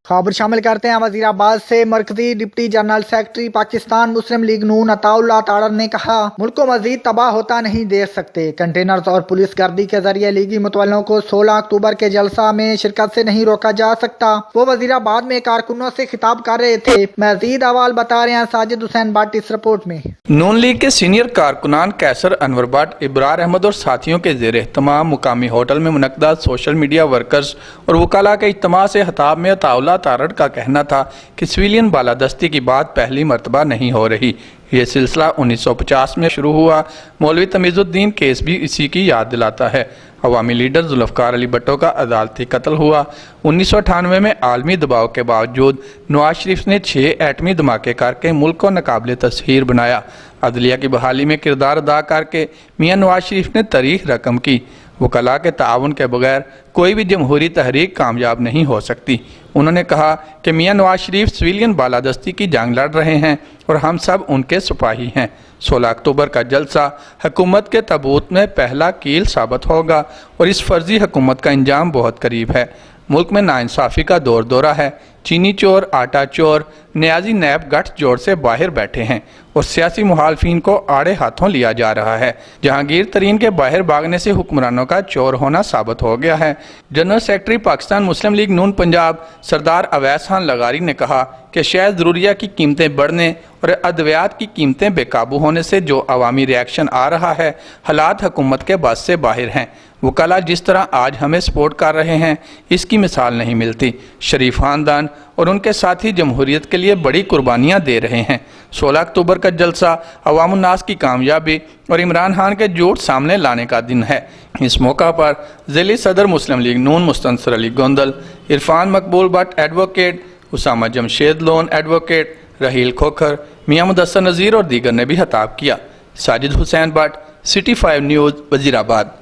खबर शामिल करते हैं वजीराबाद से। मरकजी डिप्टी जनरल सेक्रेटरी पाकिस्तान मुस्लिम लीग नून अताउल्लाह तारड़ ने कहा, मुल्क को मजीद तबाह होता नहीं देख सकते। कंटेनर्स और पुलिस गर्दी के जरिए लीगी मुतवल्लों को 16 अक्टूबर के जलसा में शिरकत से नहीं रोका जा सकता। वो वजीराबाद में कारकुनों से खिताब कर रहे थे। मजीद अहवाल बता रहे हैं साजिद हुसैन भट्ट इस रिपोर्ट में। नून लीग के सीनियर कारकुनान कैसर अनवर भट्ट, इब्रार अहमद और साथियों के ज़ेर एहतमाम मुकामी होटल में मुनक्कदा सोशल मीडिया वर्कर्स और वकाला के इज्तिमा से खिताब में अताउल्लाह तारड़ का कहना था कि सिविलियन बालादस्ती की बात पहली मरतबा नहीं हो रही। ये सिलसिला 1950 में शुरू हुआ। मौलवी तमीज़ुद्दीन केस भी इसी की याद दिलाता है। अवामी लीडर जुल्फ़कार अली भुट्टो का अदालती कत्ल हुआ। 1998 में आलमी दबाव के बावजूद नवाज शरीफ ने 6 एटमी धमाके करके मुल्क को नाकाबिले तस्हीर बनाया। अदलिया की बहाली में किरदार अदा करके मियाँ नवाज शरीफ ने तारीख रकम की। वकला के ताउन के बगैर कोई भी जमहूरी तहरीक कामयाब नहीं हो सकती। उन्होंने कहा कि मियाँ नवाज शरीफ सिविलियन बालादस्ती की जंग लड़ रहे हैं और हम सब उनके सिपाही हैं। 16 अक्टूबर का जलसा हुकूमत के तबूत में पहला कील साबित होगा और इस फर्जी हुकूमत का अंजाम बहुत करीब है। मुल्क में नाइंसाफ़ी का दौर दौरा है। चीनी चोर, आटा चोर, न्याजी नैब गठजोड़ से बाहर बैठे हैं और सियासी मुखालफिन को आड़े हाथों लिया जा रहा है। जहांगीर तरीन के बाहर भागने से हुक्मरानों का चोर होना साबित हो गया है। जनरल सेक्रेटरी पाकिस्तान मुस्लिम लीग नून पंजाब सरदार अवैस खान लगारी ने कहा कि शायद ज़रूरिया की कीमतें बढ़ने और अद्वियात की कीमतें बेकाबू होने से जो अवामी रिएक्शन आ रहा है, हालात हुकूमत के बस से बाहर हैं। वकाला जिस तरह आज हमें सपोर्ट कर रहे हैं, इसकी मिसाल नहीं मिलती। शरीफ खानदान और उनके साथी जमहूरियत के लिए बड़ी कुर्बानियाँ दे रहे हैं। 16 अक्टूबर का जलसा अवामुन्नास की कामयाबी और इमरान खान के झूठ सामने लाने का दिन है। इस मौका पर ज़िली सदर मुस्लिम लीग नून मुस्तनसर अली गोंदल, इरफान मकबूल भट्ट एडवोकेट, उसामा जमशेद लोन एडवोकेट, रहील खोखर, मियाँ मुदस्सर नज़ीर और दीगर ने भी खिताब किया। Sajid Hussain Bhatt, city 5 news, Wazirabad.